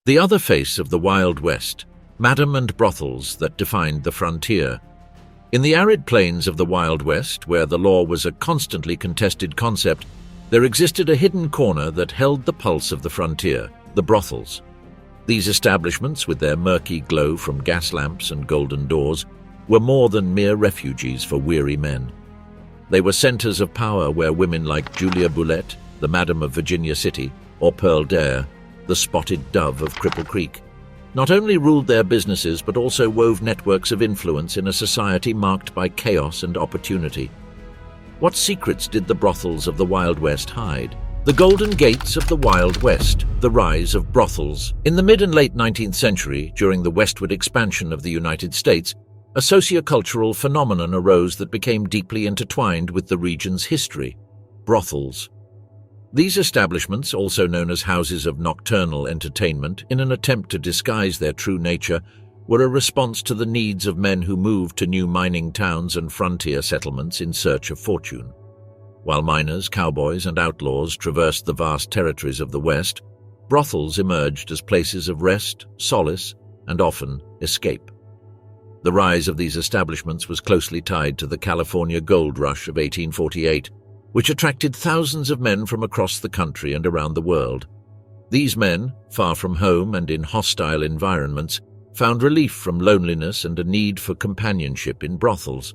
The other face of the Wild West, madam and brothels that defined the frontier. In the arid plains of the Wild West, where the law was a constantly contested concept, there existed a hidden corner that held the pulse of the frontier, the brothels. These establishments, with their murky glow from gas lamps and golden doors, were more than mere refuges for weary men. They were centers of power where women like Julia Bulette, the Madam of Virginia City, or Pearl Deir, the spotted dove of Cripple Creek, not only ruled their businesses but also wove networks of influence in a society marked by chaos and opportunity. What secrets did the brothels of the Wild West hide? The Golden Gates of the Wild West, the rise of brothels. In the mid and late 19th century, during the westward expansion of the United States, a sociocultural phenomenon arose that became deeply intertwined with the region's history: brothels. These establishments, also known as houses of nocturnal entertainment, in an attempt to disguise their true nature, were a response to the needs of men who moved to new mining towns and frontier settlements in search of fortune. While miners, cowboys, and outlaws traversed the vast territories of the West, brothels emerged as places of rest, solace, and often escape. The rise of these establishments was closely tied to the California gold rush of 1848, which attracted thousands of men from across the country and around the world. These men, far from home and in hostile environments, found relief from loneliness and a need for companionship in brothels.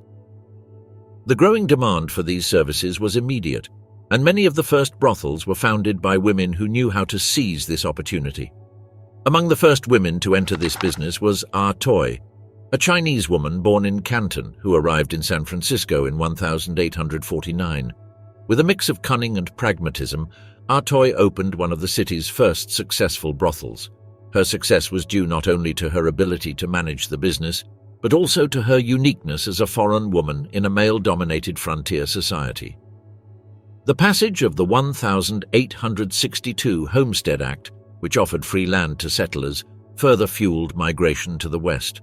The growing demand for these services was immediate, and many of the first brothels were founded by women who knew how to seize this opportunity. Among the first women to enter this business was Toy, a Chinese woman born in Canton who arrived in San Francisco in 1849. With a mix of cunning and pragmatism, Toy opened one of the city's first successful brothels. Her success was due not only to her ability to manage the business, but also to her uniqueness as a foreign woman in a male-dominated frontier society. The passage of the 1862 Homestead Act, which offered free land to settlers, further fueled migration to the West.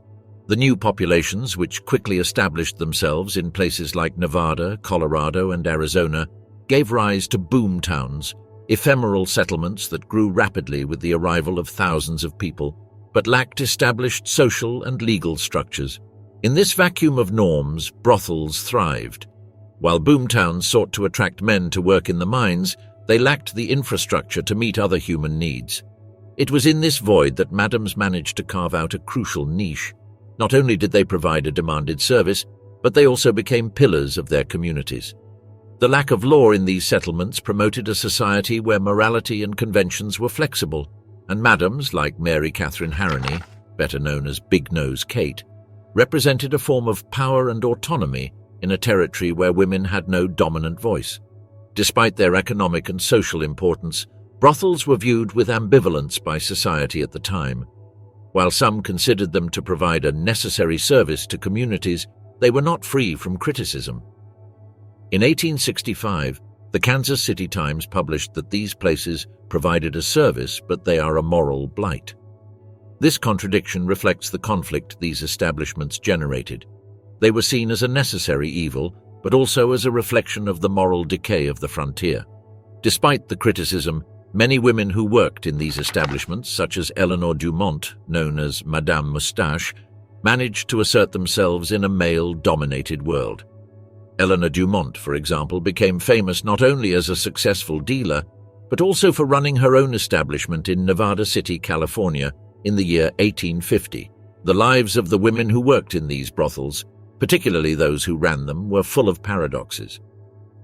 The new populations, which quickly established themselves in places like Nevada, Colorado, and Arizona, gave rise to boom towns, ephemeral settlements that grew rapidly with the arrival of thousands of people, but lacked established social and legal structures. In this vacuum of norms, brothels thrived. While boomtowns sought to attract men to work in the mines, they lacked the infrastructure to meet other human needs. It was in this void that madams managed to carve out a crucial niche. Not only did they provide a demanded service, but they also became pillars of their communities. The lack of law in these settlements promoted a society where morality and conventions were flexible, and madams like Mary Catherine Harrony, better known as Big Nose Kate, represented a form of power and autonomy in a territory where women had no dominant voice. Despite their economic and social importance, brothels were viewed with ambivalence by society at the time. While some considered them to provide a necessary service to communities, they were not free from criticism. In 1865, the Kansas City Times published that these places provided a service, but they are a moral blight. This contradiction reflects the conflict these establishments generated. They were seen as a necessary evil, but also as a reflection of the moral decay of the frontier. Despite the criticism, many women who worked in these establishments, such as Eleanor Dumont, known as Madame Moustache, managed to assert themselves in a male-dominated world. Eleanor Dumont, for example, became famous not only as a successful dealer, but also for running her own establishment in Nevada City, California, in the year 1850. The lives of the women who worked in these brothels, particularly those who ran them, were full of paradoxes.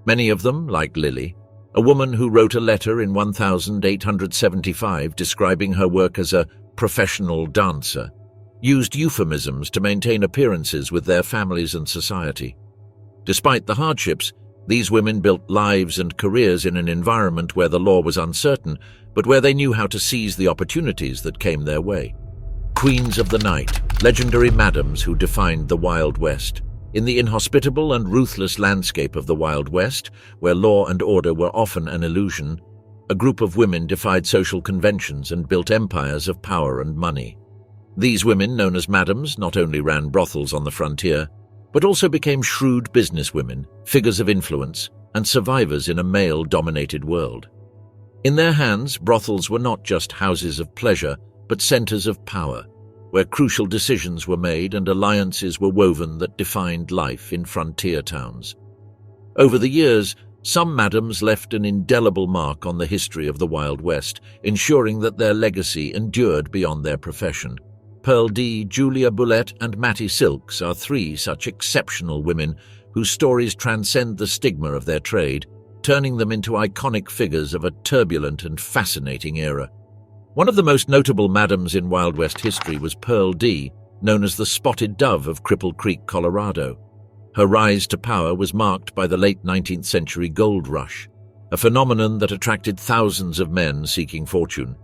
Many of them, like Lily, a woman who wrote a letter in 1875 describing her work as a professional dancer, used euphemisms to maintain appearances with their families and society. Despite the hardships, these women built lives and careers in an environment where the law was uncertain, but where they knew how to seize the opportunities that came their way. Queens of the night, legendary madams who defined the Wild West. In the inhospitable and ruthless landscape of the Wild West, where law and order were often an illusion, a group of women defied social conventions and built empires of power and money. These women, known as madams, not only ran brothels on the frontier, but also became shrewd businesswomen, figures of influence, and survivors in a male-dominated world. In their hands, brothels were not just houses of pleasure, but centers of power, where crucial decisions were made and alliances were woven that defined life in frontier towns. Over the years, some madams left an indelible mark on the history of the Wild West, ensuring that their legacy endured beyond their profession. Pearl Deir, Julia Bulette, and Mattie Silks are three such exceptional women whose stories transcend the stigma of their trade, turning them into iconic figures of a turbulent and fascinating era. One of the most notable madams in Wild West history was Pearl Deir, known as the Spotted Dove of Cripple Creek, Colorado. Her rise to power was marked by the late 19th century gold rush, a phenomenon that attracted thousands of men seeking fortune.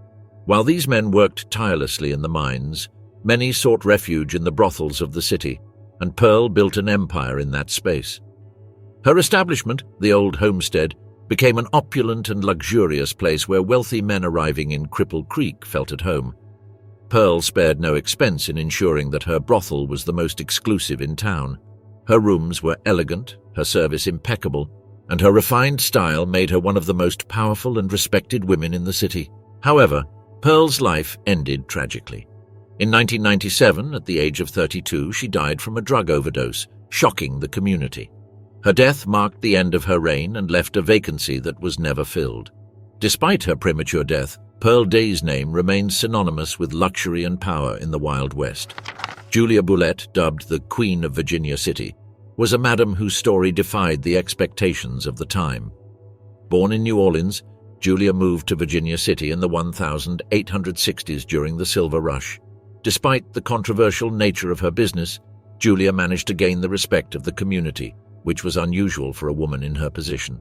While these men worked tirelessly in the mines, many sought refuge in the brothels of the city, and Pearl built an empire in that space. Her establishment, the Old Homestead, became an opulent and luxurious place where wealthy men arriving in Cripple Creek felt at home. Pearl spared no expense in ensuring that her brothel was the most exclusive in town. Her rooms were elegant, her service impeccable, and her refined style made her one of the most powerful and respected women in the city. However, Pearl's life ended tragically. In 1997, at the age of 32, she died from a drug overdose, shocking the community. Her death marked the end of her reign and left a vacancy that was never filled. Despite her premature death, Pearl Deir's name remains synonymous with luxury and power in the Wild West. Julia Bulette, dubbed the Queen of Virginia City, was a madam whose story defied the expectations of the time. Born in New Orleans, Julia moved to Virginia City in the 1860s during the Silver Rush. Despite the controversial nature of her business, Julia managed to gain the respect of the community, which was unusual for a woman in her position.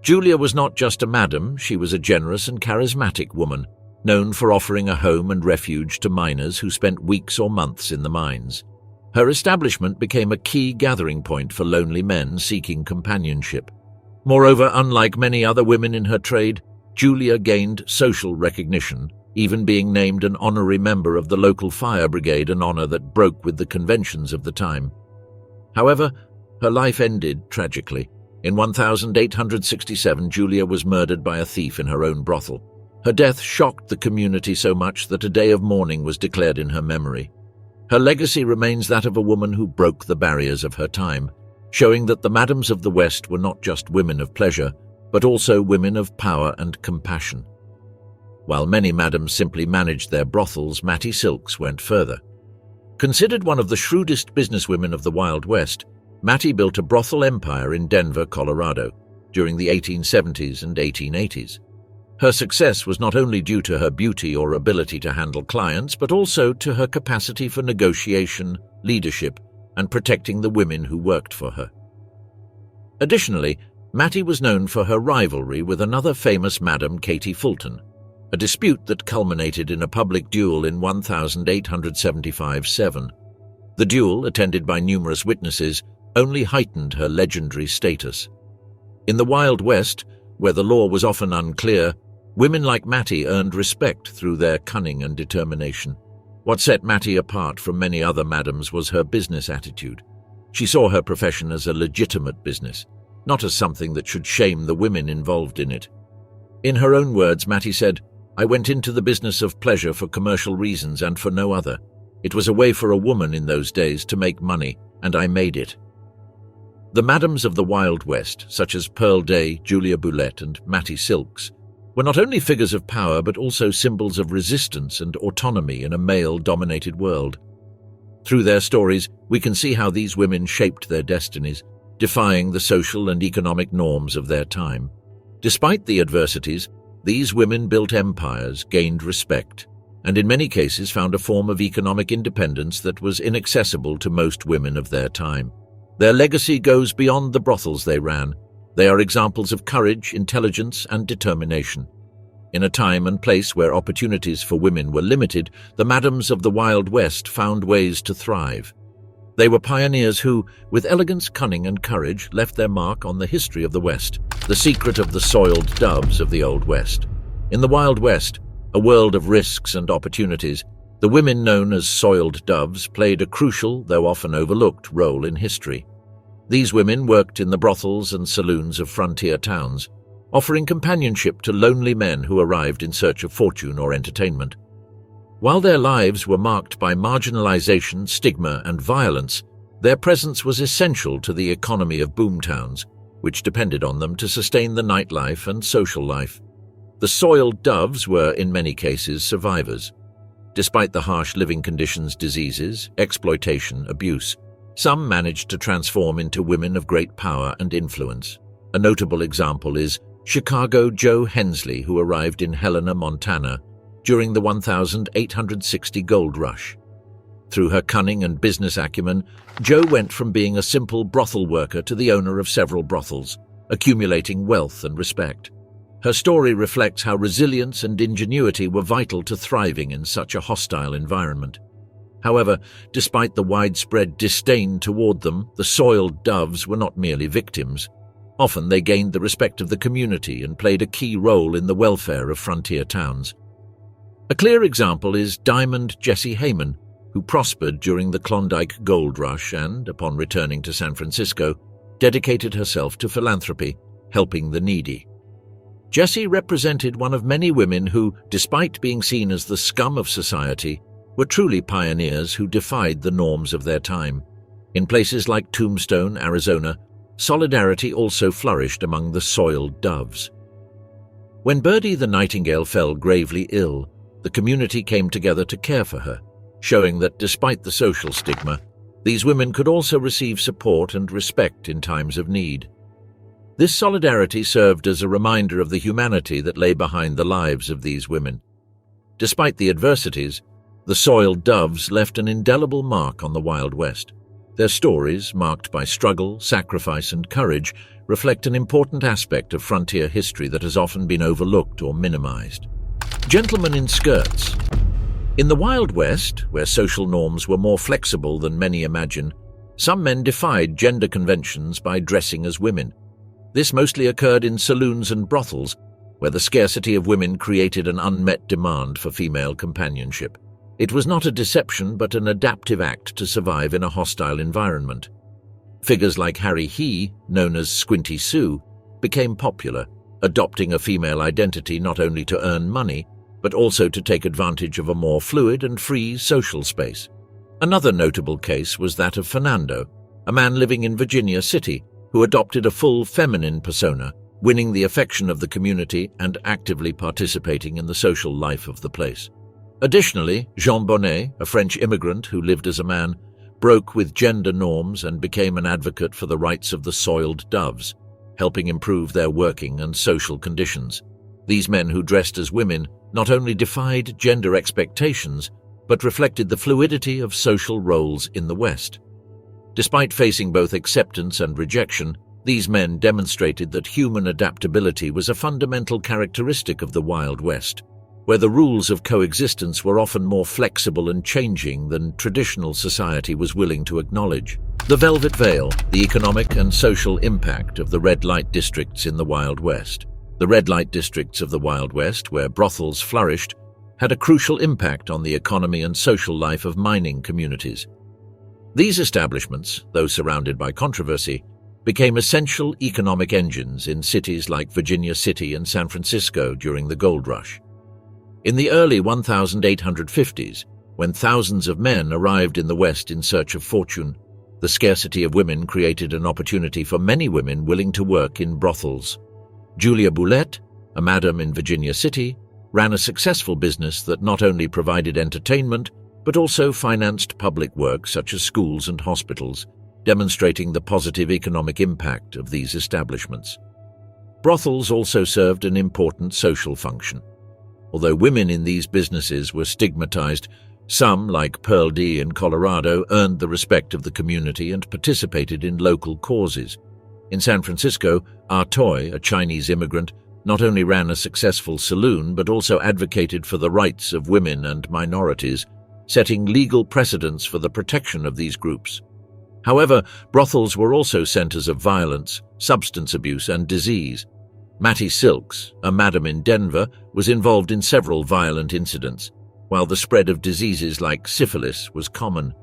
Julia was not just a madam, she was a generous and charismatic woman, known for offering a home and refuge to miners who spent weeks or months in the mines. Her establishment became a key gathering point for lonely men seeking companionship. Moreover, unlike many other women in her trade, Julia gained social recognition, even being named an honorary member of the local fire brigade, an honor that broke with the conventions of the time. However, her life ended tragically. In 1867, Julia was murdered by a thief in her own brothel. Her death shocked the community so much that a day of mourning was declared in her memory. Her legacy remains that of a woman who broke the barriers of her time, showing that the madams of the West were not just women of pleasure, but also women of power and compassion. While many madams simply managed their brothels, Mattie Silks went further. Considered one of the shrewdest businesswomen of the Wild West, Mattie built a brothel empire in Denver, Colorado, during the 1870s and 1880s. Her success was not only due to her beauty or ability to handle clients, but also to her capacity for negotiation, leadership, and protecting the women who worked for her. Additionally, Mattie was known for her rivalry with another famous madam, Katie Fulton, a dispute that culminated in a public duel in 1875-7. The duel, attended by numerous witnesses, only heightened her legendary status. In the Wild West, where the law was often unclear, women like Mattie earned respect through their cunning and determination. What set Mattie apart from many other madams was her business attitude. She saw her profession as a legitimate business, not as something that should shame the women involved in it. In her own words, Mattie said, "I went into the business of pleasure for commercial reasons and for no other. It was a way for a woman in those days to make money, and I made it." The madams of the Wild West, such as Pearl Deir, Julia Bulette, and Mattie Silks, were not only figures of power but also symbols of resistance and autonomy in a male-dominated world. Through their stories, we can see how these women shaped their destinies, defying the social and economic norms of their time. Despite the adversities, these women built empires, gained respect, and in many cases found a form of economic independence that was inaccessible to most women of their time. Their legacy goes beyond the brothels they ran. They are examples of courage, intelligence, and determination. In a time and place where opportunities for women were limited, the madams of the Wild West found ways to thrive. They were pioneers who, with elegance, cunning, and courage, left their mark on the history of the West, the secret of the soiled doves of the Old West. In the Wild West, a world of risks and opportunities, the women known as soiled doves played a crucial, though often overlooked, role in history. These women worked in the brothels and saloons of frontier towns, offering companionship to lonely men who arrived in search of fortune or entertainment. While their lives were marked by marginalization, stigma, and violence, their presence was essential to the economy of boomtowns, which depended on them to sustain the nightlife and social life. The soiled doves were, in many cases, survivors. Despite the harsh living conditions, diseases, exploitation, abuse, some managed to transform into women of great power and influence. A notable example is Chicago Joe Hensley, who arrived in Helena, Montana, during the 1860 gold rush. Through her cunning and business acumen, Jo went from being a simple brothel worker to the owner of several brothels, accumulating wealth and respect. Her story reflects how resilience and ingenuity were vital to thriving in such a hostile environment. However, despite the widespread disdain toward them, the soiled doves were not merely victims. Often they gained the respect of the community and played a key role in the welfare of frontier towns. A clear example is Diamond Jessie Heyman, who prospered during the Klondike Gold Rush and, upon returning to San Francisco, dedicated herself to philanthropy, helping the needy. Jessie represented one of many women who, despite being seen as the scum of society, were truly pioneers who defied the norms of their time. In places like Tombstone, Arizona, solidarity also flourished among the soiled doves. When Birdie the nightingale fell gravely ill, the community came together to care for her, showing that despite the social stigma, these women could also receive support and respect in times of need. This solidarity served as a reminder of the humanity that lay behind the lives of these women. Despite the adversities, the soiled doves left an indelible mark on the Wild West. Their stories, marked by struggle, sacrifice, and courage, reflect an important aspect of frontier history that has often been overlooked or minimized. Gentlemen in skirts. In the Wild West, where social norms were more flexible than many imagine, some men defied gender conventions by dressing as women. This mostly occurred in saloons and brothels, where the scarcity of women created an unmet demand for female companionship. It was not a deception but an adaptive act to survive in a hostile environment. Figures like Harry Hee, known as Squinty Sue, became popular, adopting a female identity not only to earn money, but also to take advantage of a more fluid and free social space. Another notable case was that of Fernando, a man living in Virginia City who adopted a full feminine persona, winning the affection of the community and actively participating in the social life of the place. Additionally, Jean Bonnet, a French immigrant who lived as a man, broke with gender norms and became an advocate for the rights of the soiled doves, helping improve their working and social conditions. These men who dressed as women not only defied gender expectations, but reflected the fluidity of social roles in the West. Despite facing both acceptance and rejection, these men demonstrated that human adaptability was a fundamental characteristic of the Wild West, where the rules of coexistence were often more flexible and changing than traditional society was willing to acknowledge. The Velvet Veil, the economic and social impact of the red light districts in the Wild West. The red light districts of the Wild West, where brothels flourished, had a crucial impact on the economy and social life of mining communities. These establishments, though surrounded by controversy, became essential economic engines in cities like Virginia City and San Francisco during the gold rush. In the early 1850s, when thousands of men arrived in the West in search of fortune, the scarcity of women created an opportunity for many women willing to work in brothels. Julia Bulette, a madam in Virginia City, ran a successful business that not only provided entertainment, but also financed public works such as schools and hospitals, demonstrating the positive economic impact of these establishments. Brothels also served an important social function. Although women in these businesses were stigmatized, some, like Pearl Deir in Colorado, earned the respect of the community and participated in local causes. In San Francisco, Ah Toy, a Chinese immigrant, not only ran a successful saloon but also advocated for the rights of women and minorities, setting legal precedents for the protection of these groups. However, brothels were also centers of violence, substance abuse, and disease. Mattie Silks, a madam in Denver, was involved in several violent incidents, while the spread of diseases like syphilis was common.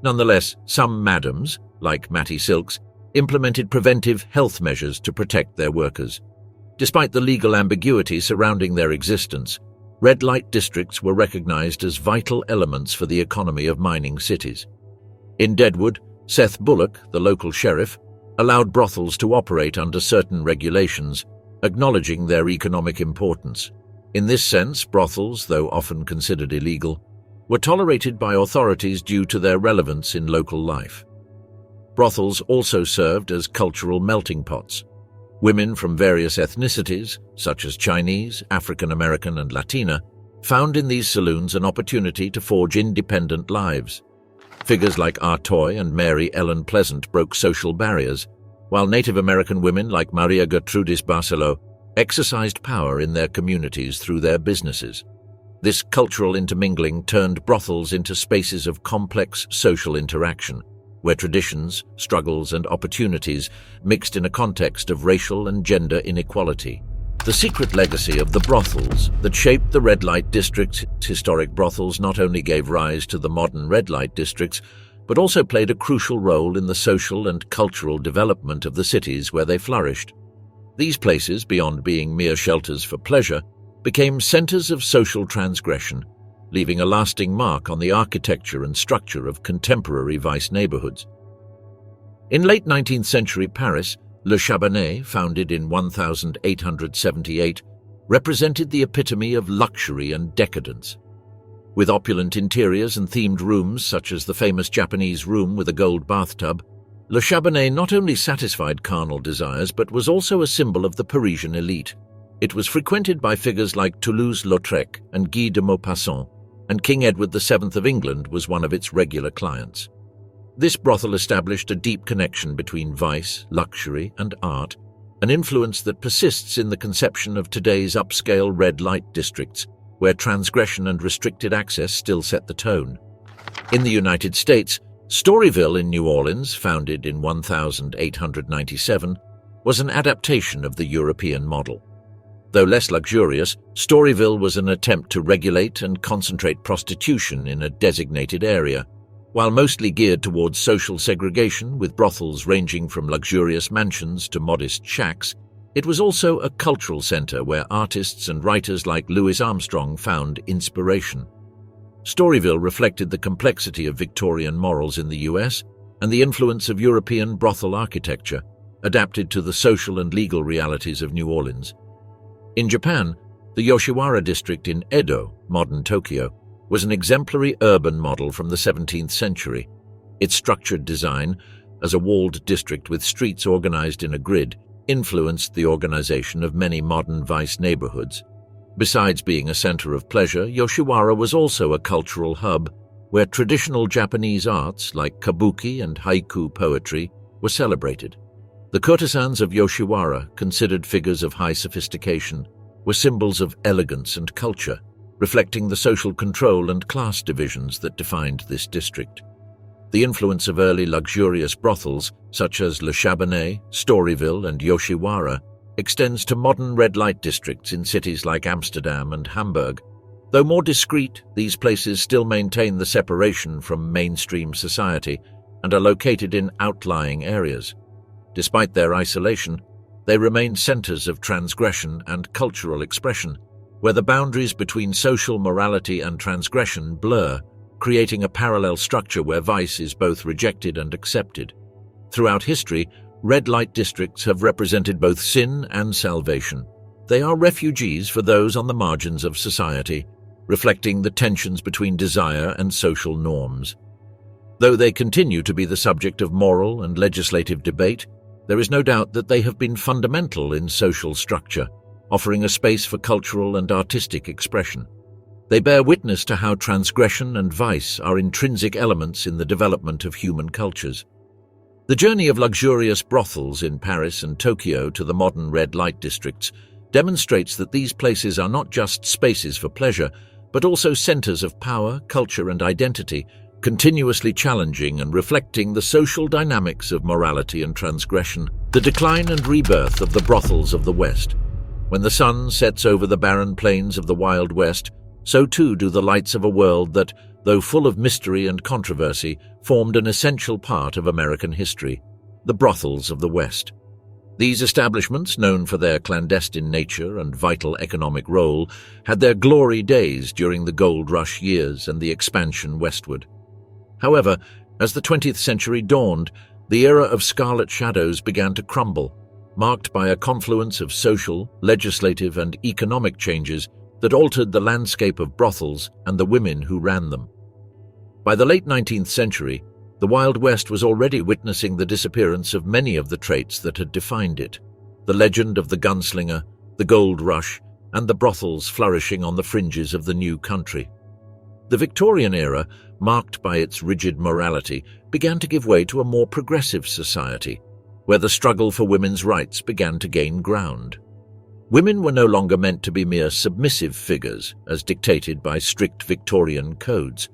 Nonetheless, some madams, like Mattie Silks, implemented preventive health measures to protect their workers. Despite the legal ambiguity surrounding their existence, red light districts were recognized as vital elements for the economy of mining cities. In Deadwood, Seth Bullock, the local sheriff, allowed brothels to operate under certain regulations, acknowledging their economic importance. In this sense, brothels, though often considered illegal, were tolerated by authorities due to their relevance in local life. Brothels also served as cultural melting pots. Women from various ethnicities, such as Chinese, African American, and Latina, found in these saloons an opportunity to forge independent lives. Figures like Artoy and Mary Ellen Pleasant broke social barriers, while Native American women like Maria Gertrudis Barcelo exercised power in their communities through their businesses. This cultural intermingling turned brothels into spaces of complex social interaction, where traditions, struggles, and opportunities mixed in a context of racial and gender inequality. The secret legacy of the brothels that shaped the red light districts. Historic brothels not only gave rise to the modern red light districts, but also played a crucial role in the social and cultural development of the cities where they flourished. These places, beyond being mere shelters for pleasure, became centers of social transgression, leaving a lasting mark on the architecture and structure of contemporary vice neighborhoods. In late 19th century Paris, Le Chabanais, founded in 1878, represented the epitome of luxury and decadence. With opulent interiors and themed rooms such as the famous Japanese room with a gold bathtub, Le Chabanais not only satisfied carnal desires but was also a symbol of the Parisian elite. It was frequented by figures like Toulouse-Lautrec and Guy de Maupassant, and King Edward VII of England was one of its regular clients. This brothel established a deep connection between vice, luxury, and art, an influence that persists in the conception of today's upscale red light districts, where transgression and restricted access still set the tone. In the United States, Storyville in New Orleans, founded in 1897, was an adaptation of the European model. Though less luxurious, Storyville was an attempt to regulate and concentrate prostitution in a designated area. While mostly geared towards social segregation, with brothels ranging from luxurious mansions to modest shacks, it was also a cultural center where artists and writers like Louis Armstrong found inspiration. Storyville reflected the complexity of Victorian morals in the US and the influence of European brothel architecture, adapted to the social and legal realities of New Orleans. In Japan, the Yoshiwara district in Edo, modern Tokyo, was an exemplary urban model from the 17th century. Its structured design, as a walled district with streets organized in a grid, influenced the organization of many modern vice neighborhoods. Besides being a center of pleasure, Yoshiwara was also a cultural hub where traditional Japanese arts like kabuki and haiku poetry were celebrated. The courtesans of Yoshiwara, considered figures of high sophistication, were symbols of elegance and culture, reflecting the social control and class divisions that defined this district. The influence of early luxurious brothels, such as Le Chabanais, Storyville, and Yoshiwara, extends to modern red light districts in cities like Amsterdam and Hamburg. Though more discreet, these places still maintain the separation from mainstream society and are located in outlying areas. Despite their isolation, they remain centers of transgression and cultural expression, where the boundaries between social morality and transgression blur, creating a parallel structure where vice is both rejected and accepted. Throughout history, red light districts have represented both sin and salvation. They are refuges for those on the margins of society, reflecting the tensions between desire and social norms. Though they continue to be the subject of moral and legislative debate, there is no doubt that they have been fundamental in social structure, offering a space for cultural and artistic expression. They bear witness to how transgression and vice are intrinsic elements in the development of human cultures. The journey of luxurious brothels in Paris and Tokyo to the modern red light districts demonstrates that these places are not just spaces for pleasure, but also centers of power, culture, and identity, continuously challenging and reflecting the social dynamics of morality and transgression. The decline and rebirth of the brothels of the West. When the sun sets over the barren plains of the Wild West, so too do the lights of a world that, though full of mystery and controversy, formed an essential part of American history, the brothels of the West. These establishments, known for their clandestine nature and vital economic role, had their glory days during the gold rush years and the expansion westward. However, as the 20th century dawned, the era of scarlet shadows began to crumble, marked by a confluence of social, legislative, and economic changes that altered the landscape of brothels and the women who ran them. By the late 19th century, the Wild West was already witnessing the disappearance of many of the traits that had defined it: the legend of the gunslinger, the gold rush, and the brothels flourishing on the fringes of the new country. The Victorian era, marked by its rigid morality, began to give way to a more progressive society, where the struggle for women's rights began to gain ground. Women were no longer meant to be mere submissive figures, as dictated by strict Victorian codes.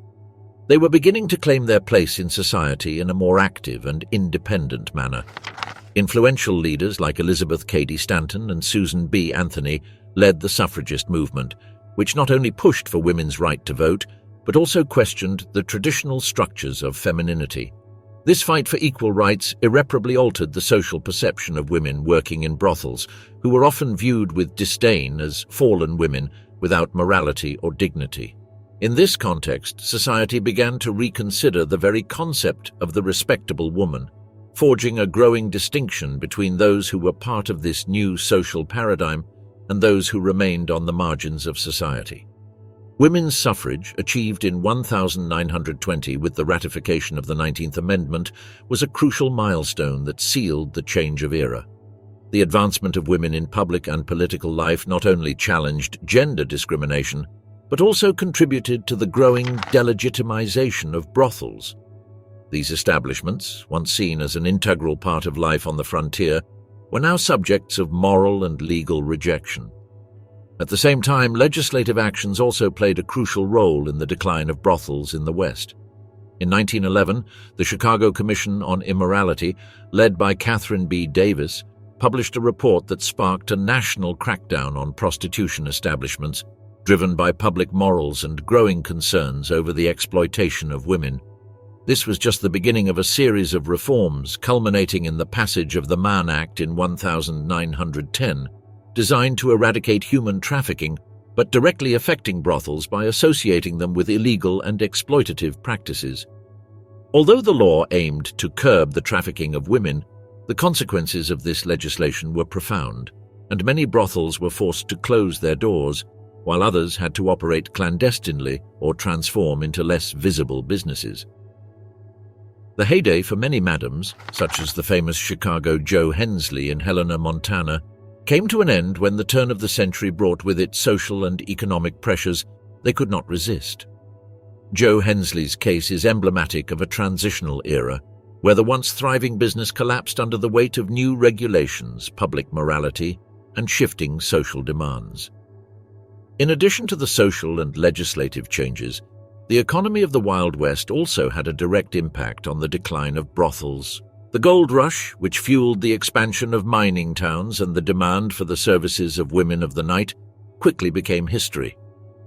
They were beginning to claim their place in society in a more active and independent manner. Influential leaders like Elizabeth Cady Stanton and Susan B. Anthony led the suffragist movement, which not only pushed for women's right to vote, but also questioned the traditional structures of femininity. This fight for equal rights irreparably altered the social perception of women working in brothels, who were often viewed with disdain as fallen women without morality or dignity. In this context, society began to reconsider the very concept of the respectable woman, forging a growing distinction between those who were part of this new social paradigm and those who remained on the margins of society. Women's suffrage, achieved in 1920 with the ratification of the 19th Amendment, was a crucial milestone that sealed the change of era. The advancement of women in public and political life not only challenged gender discrimination, but also contributed to the growing delegitimization of brothels. These establishments, once seen as an integral part of life on the frontier, were now subjects of moral and legal rejection. At the same time, legislative actions also played a crucial role in the decline of brothels in the West. In 1911, the Chicago Commission on Immorality, led by Catherine B. Davis, published a report that sparked a national crackdown on prostitution establishments, driven by public morals and growing concerns over the exploitation of women. This was just the beginning of a series of reforms, culminating in the passage of the Mann Act in 1910, designed to eradicate human trafficking, but directly affecting brothels by associating them with illegal and exploitative practices. Although the law aimed to curb the trafficking of women, the consequences of this legislation were profound, and many brothels were forced to close their doors, while others had to operate clandestinely or transform into less visible businesses. The heyday for many madams, such as the famous Chicago Jo Hensley in Helena, Montana, came to an end when the turn of the century brought with it social and economic pressures they could not resist. Jo Hensley's case is emblematic of a transitional era, where the once thriving business collapsed under the weight of new regulations, public morality, and shifting social demands. In addition to the social and legislative changes, the economy of the Wild West also had a direct impact on the decline of brothels. The gold rush, which fueled the expansion of mining towns and the demand for the services of women of the night, quickly became history.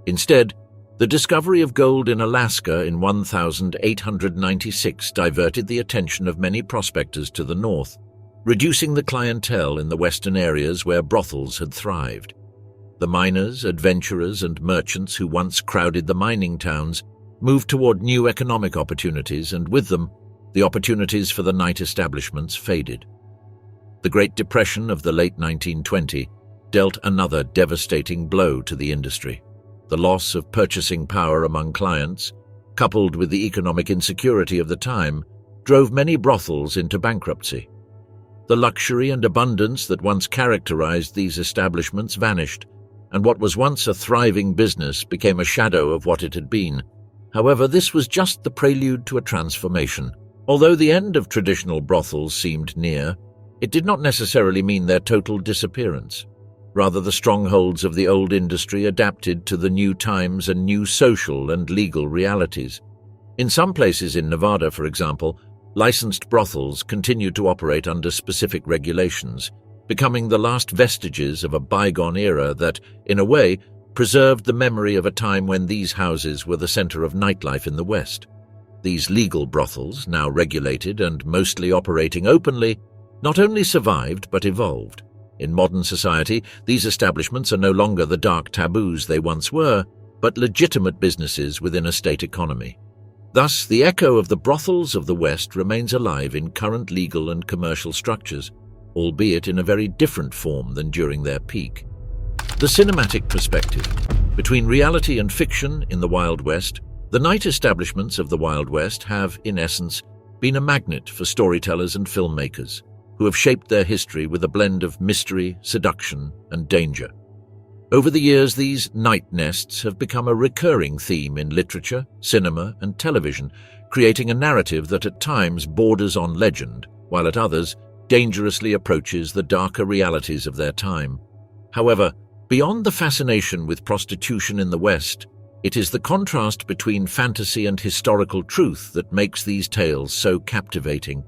Instead, the discovery of gold in Alaska in 1896 diverted the attention of many prospectors to the north, reducing the clientele in the western areas where brothels had thrived. The miners, adventurers, and merchants who once crowded the mining towns moved toward new economic opportunities, and with them, the opportunities for the night establishments faded. The Great Depression of the late 1920s dealt another devastating blow to the industry. The loss of purchasing power among clients, coupled with the economic insecurity of the time, drove many brothels into bankruptcy. The luxury and abundance that once characterized these establishments vanished, and what was once a thriving business became a shadow of what it had been. However, this was just the prelude to a transformation. Although the end of traditional brothels seemed near, it did not necessarily mean their total disappearance. Rather, the strongholds of the old industry adapted to the new times and new social and legal realities. In some places in Nevada, for example, licensed brothels continued to operate under specific regulations, becoming the last vestiges of a bygone era that, in a way, preserved the memory of a time when these houses were the center of nightlife in the West. These legal brothels, now regulated and mostly operating openly, not only survived but evolved. In modern society, these establishments are no longer the dark taboos they once were, but legitimate businesses within a state economy. Thus, the echo of the brothels of the West remains alive in current legal and commercial structures, albeit in a very different form than during their peak. The cinematic perspective. Between reality and fiction in the Wild West, the night establishments of the Wild West have, in essence, been a magnet for storytellers and filmmakers, who have shaped their history with a blend of mystery, seduction, and danger. Over the years, these night nests have become a recurring theme in literature, cinema, and television, creating a narrative that at times borders on legend, while at others dangerously approaches the darker realities of their time. However, beyond the fascination with prostitution in the West, it is the contrast between fantasy and historical truth that makes these tales so captivating.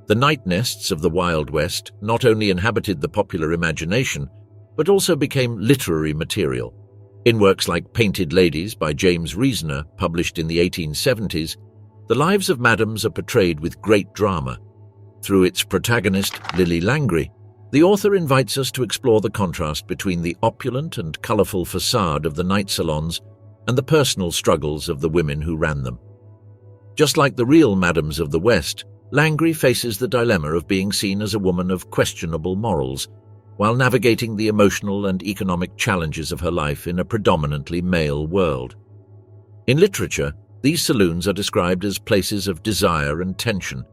The night nests of the Wild West not only inhabited the popular imagination, but also became literary material. In works like Painted Ladies by James Reasoner, published in the 1870s, the lives of madams are portrayed with great drama. Through its protagonist, Lily Langry, the author invites us to explore the contrast between the opulent and colourful facade of the night salons and the personal struggles of the women who ran them. Just like the real madams of the West, Langry faces the dilemma of being seen as a woman of questionable morals, while navigating the emotional and economic challenges of her life in a predominantly male world. In literature, these saloons are described as places of desire and tension,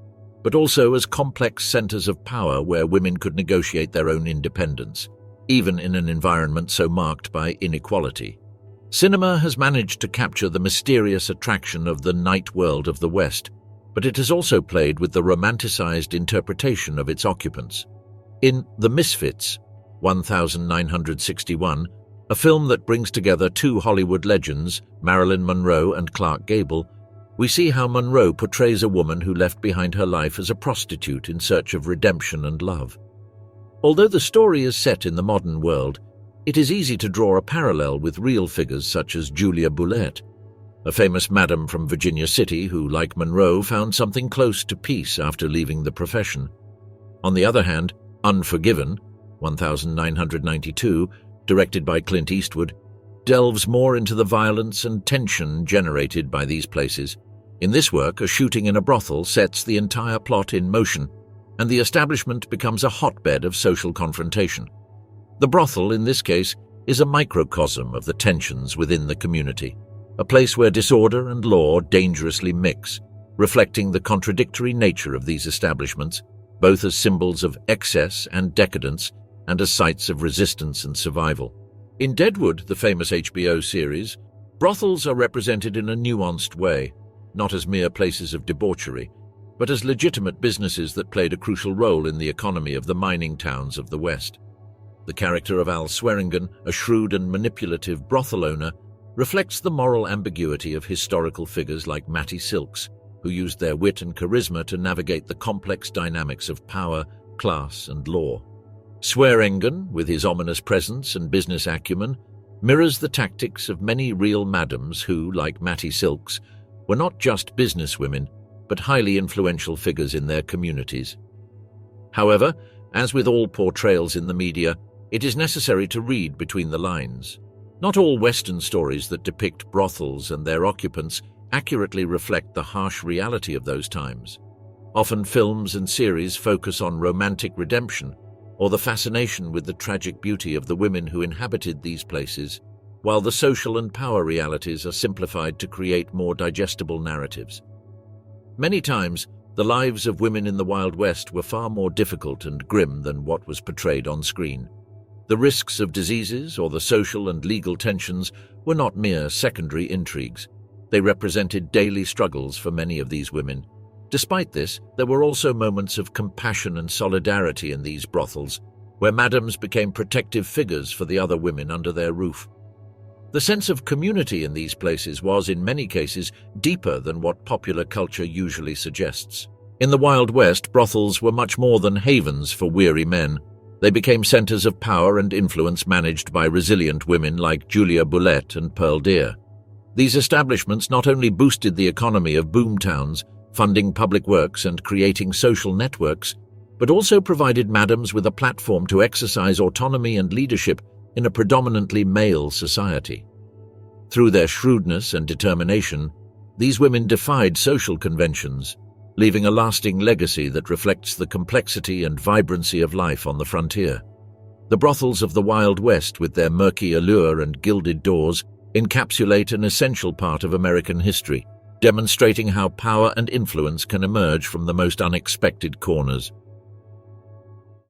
but also as complex centers of power where women could negotiate their own independence, even in an environment so marked by inequality. Cinema has managed to capture the mysterious attraction of the night world of the West, but it has also played with the romanticized interpretation of its occupants. In The Misfits, 1961, a film that brings together two Hollywood legends, Marilyn Monroe and Clark Gable, we see how Monroe portrays a woman who left behind her life as a prostitute in search of redemption and love. Although the story is set in the modern world, it is easy to draw a parallel with real figures such as Julia Bulette, a famous madam from Virginia City who, like Monroe, found something close to peace after leaving the profession. On the other hand, Unforgiven, 1992, directed by Clint Eastwood, delves more into the violence and tension generated by these places. In this work, a shooting in a brothel sets the entire plot in motion, and the establishment becomes a hotbed of social confrontation. The brothel, in this case, is a microcosm of the tensions within the community, a place where disorder and law dangerously mix, reflecting the contradictory nature of these establishments, both as symbols of excess and decadence and as sites of resistance and survival. In Deadwood, the famous HBO series, brothels are represented in a nuanced way, not as mere places of debauchery, but as legitimate businesses that played a crucial role in the economy of the mining towns of the West. The character of Al Swearingen, a shrewd and manipulative brothel owner, reflects the moral ambiguity of historical figures like Mattie Silks, who used their wit and charisma to navigate the complex dynamics of power, class, and law. Swearingen, with his ominous presence and business acumen, mirrors the tactics of many real madams who, like Mattie Silks, were not just businesswomen, but highly influential figures in their communities. However, as with all portrayals in the media, it is necessary to read between the lines. Not all Western stories that depict brothels and their occupants accurately reflect the harsh reality of those times. Often films and series focus on romantic redemption or the fascination with the tragic beauty of the women who inhabited these places, while the social and power realities are simplified to create more digestible narratives. Many times, the lives of women in the Wild West were far more difficult and grim than what was portrayed on screen. The risks of diseases or the social and legal tensions were not mere secondary intrigues. They represented daily struggles for many of these women. Despite this, there were also moments of compassion and solidarity in these brothels, where madams became protective figures for the other women under their roof. The sense of community in these places was, in many cases, deeper than what popular culture usually suggests. In the Wild West, brothels were much more than havens for weary men. They became centers of power and influence managed by resilient women like Julia Bulette and Pearl Deir. These establishments not only boosted the economy of boomtowns, funding public works and creating social networks, but also provided madams with a platform to exercise autonomy and leadership in a predominantly male society. Through their shrewdness and determination, these women defied social conventions, leaving a lasting legacy that reflects the complexity and vibrancy of life on the frontier. The brothels of the Wild West, with their murky allure and gilded doors, encapsulate an essential part of American history, demonstrating how power and influence can emerge from the most unexpected corners.